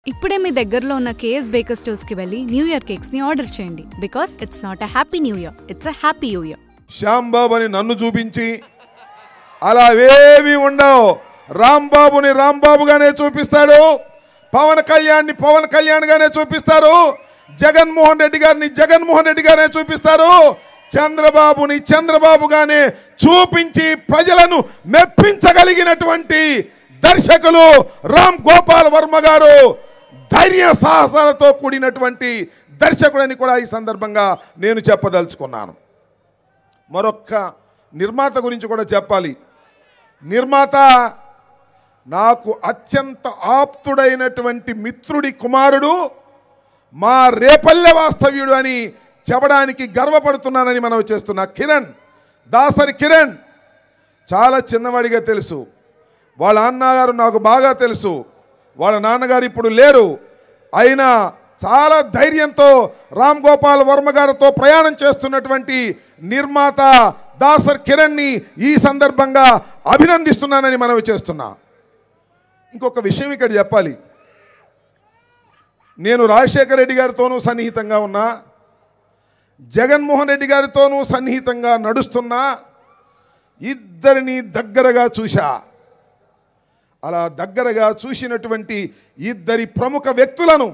ఇప్పుడే మీ దగ్గరలో ఉన్న కేఎస్ బేకర్ స్టోర్స్కి వెళ్ళి న్యూ ఇయర్ కేక్స్ని ఆర్డర్ చేయండి. Because it's not a happy new year, it's a happy new year. Shyam Babu అని నన్ను చూపించి అలా ఏమీ ఉండవు. రాంబాబుని రాంబాబుగానే చూపిస్తాడు, పవన్ కళ్యాణ్ని పవన్ కళ్యాణ్గానే చూపిస్తారు, జగన్మోహన్ రెడ్డి గారిని జగన్మోహన్ రెడ్డి గానే చూపిస్తారు, చంద్రబాబుని చంద్రబాబుగానే చూపించి ప్రజలను మెప్పించగలిగినటువంటి దర్శకులు రామ్ గోపాల్ వర్మ గారు. ధైర్య సాహసాలతో కూడినటువంటి దర్శకుడని కూడా ఈ సందర్భంగా నేను చెప్పదలుచుకున్నాను. మరొక్క నిర్మాత గురించి కూడా చెప్పాలి. నిర్మాత నాకు అత్యంత ఆప్తుడైనటువంటి మిత్రుడి కుమారుడు, మా రేపల్లె వాస్తవ్యుడు అని చెప్పడానికి గర్వపడుతున్నానని మనం చేస్తున్నా. కిరణ్, దాసరి కిరణ్ చాలా చిన్నవాడిగా తెలుసు. వాళ్ళ నాన్నగారు నాకు బాగా తెలుసు. వాళ్ళ నాన్నగారు ఇప్పుడు లేరు. అయినా చాలా ధైర్యంతో రామ్ గోపాల్ వర్మ గారితో ప్రయాణం చేస్తున్నటువంటి నిర్మాత దాసర్ కిరణ్ని ఈ సందర్భంగా అభినందిస్తున్నానని మనవి చేస్తున్నా. ఇంకొక విషయం ఇక్కడ చెప్పాలి. నేను రాజశేఖర రెడ్డి గారితోనూ సన్నిహితంగా ఉన్నా, జగన్మోహన్ రెడ్డి గారితోనూ సన్నిహితంగా నడుస్తున్నా, ఇద్దరిని దగ్గరగా చూశా. అలా దగ్గరగా చూసినటువంటి ఇద్దరి ప్రముఖ వ్యక్తులను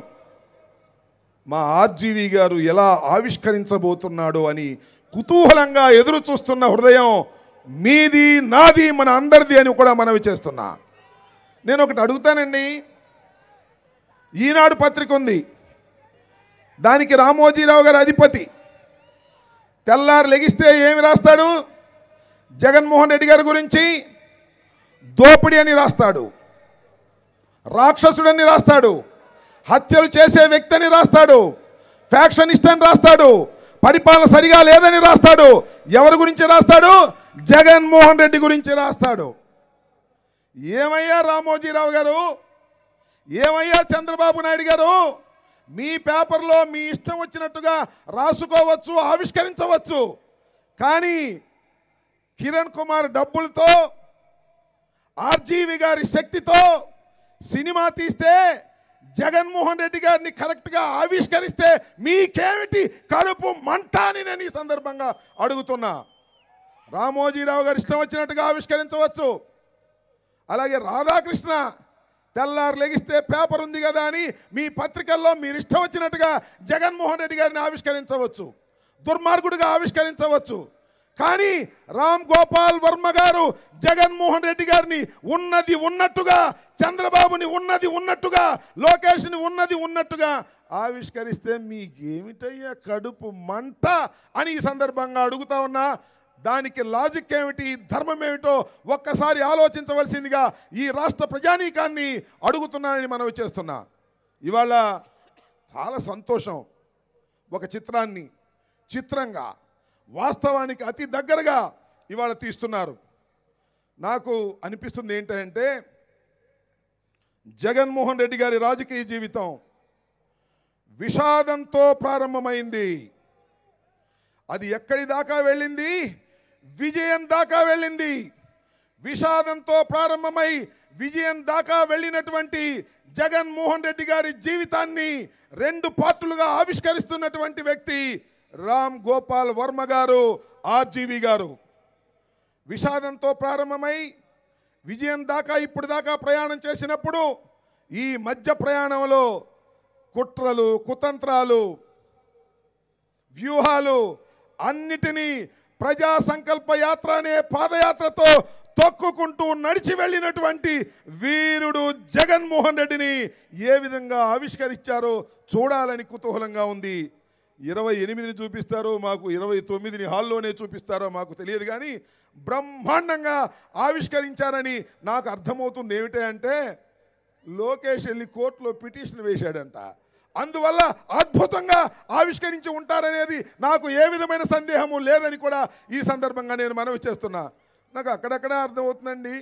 మా ఆర్జీవి గారు ఎలా ఆవిష్కరించబోతున్నాడో అని కుతూహలంగా ఎదురు చూస్తున్న హృదయం మీది, నాది, మన అందరిది అని కూడా మనవి చేస్తున్నా. నేను ఒకటి అడుగుతానండి. ఈనాడు పత్రిక ఉంది, దానికి రామోజీరావు గారు అధిపతి. తెల్లారు లెగిస్తే ఏమి రాస్తాడు? జగన్మోహన్ రెడ్డి గారి గురించి దోపిడీ అని రాస్తాడు, రాక్షసుడని రాస్తాడు, హత్యలు చేసే వ్యక్తి అని రాస్తాడు, ఫ్యాక్షనిస్ట్ అని రాస్తాడు, పరిపాలన సరిగా లేదని రాస్తాడు. ఎవరి గురించి రాస్తాడు? జగన్మోహన్ రెడ్డి గురించి రాస్తాడు. ఏమయ్యా రామోజీరావు గారు, ఏమయ్యా చంద్రబాబు నాయుడు గారు, మీ పేపర్లో మీ ఇష్టం వచ్చినట్టుగా రాసుకోవచ్చు, ఆవిష్కరించవచ్చు, కానీ కిరణ్ కుమార్ డబ్బులతో, ఆర్జీవి గారి శక్తితో సినిమా తీస్తే, జగన్మోహన్ రెడ్డి గారిని కరెక్ట్గా ఆవిష్కరిస్తే మీకేమిటి కడుపు మంట అని నేను ఈ సందర్భంగా అడుగుతున్నా. రామోజీరావు గారు ఇష్టం వచ్చినట్టుగా ఆవిష్కరించవచ్చు. అలాగే రాధాకృష్ణ తెల్లారు లెగిస్తే పేపర్ ఉంది కదా అని మీ పత్రికల్లో మీరు ఇష్టం వచ్చినట్టుగా జగన్మోహన్ రెడ్డి గారిని ఆవిష్కరించవచ్చు, దుర్మార్గుడిగా ఆవిష్కరించవచ్చు. కానీ రామ్ గోపాల్ వర్మ గారు జగన్మోహన్ రెడ్డి గారిని ఉన్నది ఉన్నట్టుగా, చంద్రబాబుని ఉన్నది ఉన్నట్టుగా, లోకేష్ని ఉన్నది ఉన్నట్టుగా ఆవిష్కరిస్తే మీకేమిటయ్యా కడుపు మంట అని ఈ సందర్భంగా అడుగుతా ఉన్నా. దానికి లాజిక్ ఏమిటి, ధర్మం ఏమిటో ఒక్కసారి ఆలోచించవలసిందిగా ఈ రాష్ట్ర ప్రజానీకాన్ని అడుగుతున్నానని మనవి చేస్తున్నా. ఇవాళ చాలా సంతోషం. ఒక చిత్రాన్ని చిత్రంగా, వాస్తవానికి అతి దగ్గరగా ఇవాళ తీస్తున్నారు. నాకు అనిపిస్తుంది ఏంటంటే, జగన్మోహన్ రెడ్డి గారి రాజకీయ జీవితం విషాదంతో ప్రారంభమైంది. అది ఎక్కడి దాకా వెళ్ళింది? విజయం దాకా వెళ్ళింది. విషాదంతో ప్రారంభమై విజయం దాకా వెళ్ళినటువంటి జగన్మోహన్ రెడ్డి గారి జీవితాన్ని రెండు పార్టులుగా ఆవిష్కరిస్తున్నటువంటి వ్యక్తి రామ్ గోపాల్ వర్మ గారు, ఆర్జీవి గారు. విషాదంతో ప్రారంభమై విజయం దాకా ఇప్పుడు దాకా ప్రయాణం చేసినప్పుడు ఈ మధ్య ప్రయాణంలో కుట్రలు, కుతంత్రాలు, వ్యూహాలు అన్నిటినీ ప్రజా సంకల్ప యాత్ర అనే పాదయాత్రతో తొక్కుకుంటూ నడిచి వెళ్ళినటువంటి వీరుడు జగన్మోహన్ రెడ్డిని ఏ విధంగా ఆవిష్కరించారో చూడాలని కుతూహలంగా ఉంది. 28ని చూపిస్తారో, మాకు 29ని హాల్లోనే చూపిస్తారో మాకు తెలియదు, కానీ బ్రహ్మాండంగా ఆవిష్కరించారని నాకు అర్థమవుతుంది. ఏమిటంటే, లోకేష్ వెళ్ళి కోర్టులో పిటిషన్ వేశాడంట. అందువల్ల అద్భుతంగా ఆవిష్కరించి ఉంటారనేది నాకు ఏ విధమైన సందేహము లేదని కూడా ఈ సందర్భంగా నేను మనవి చేస్తున్నా. నాకు అక్కడక్కడ అర్థమవుతుందండి.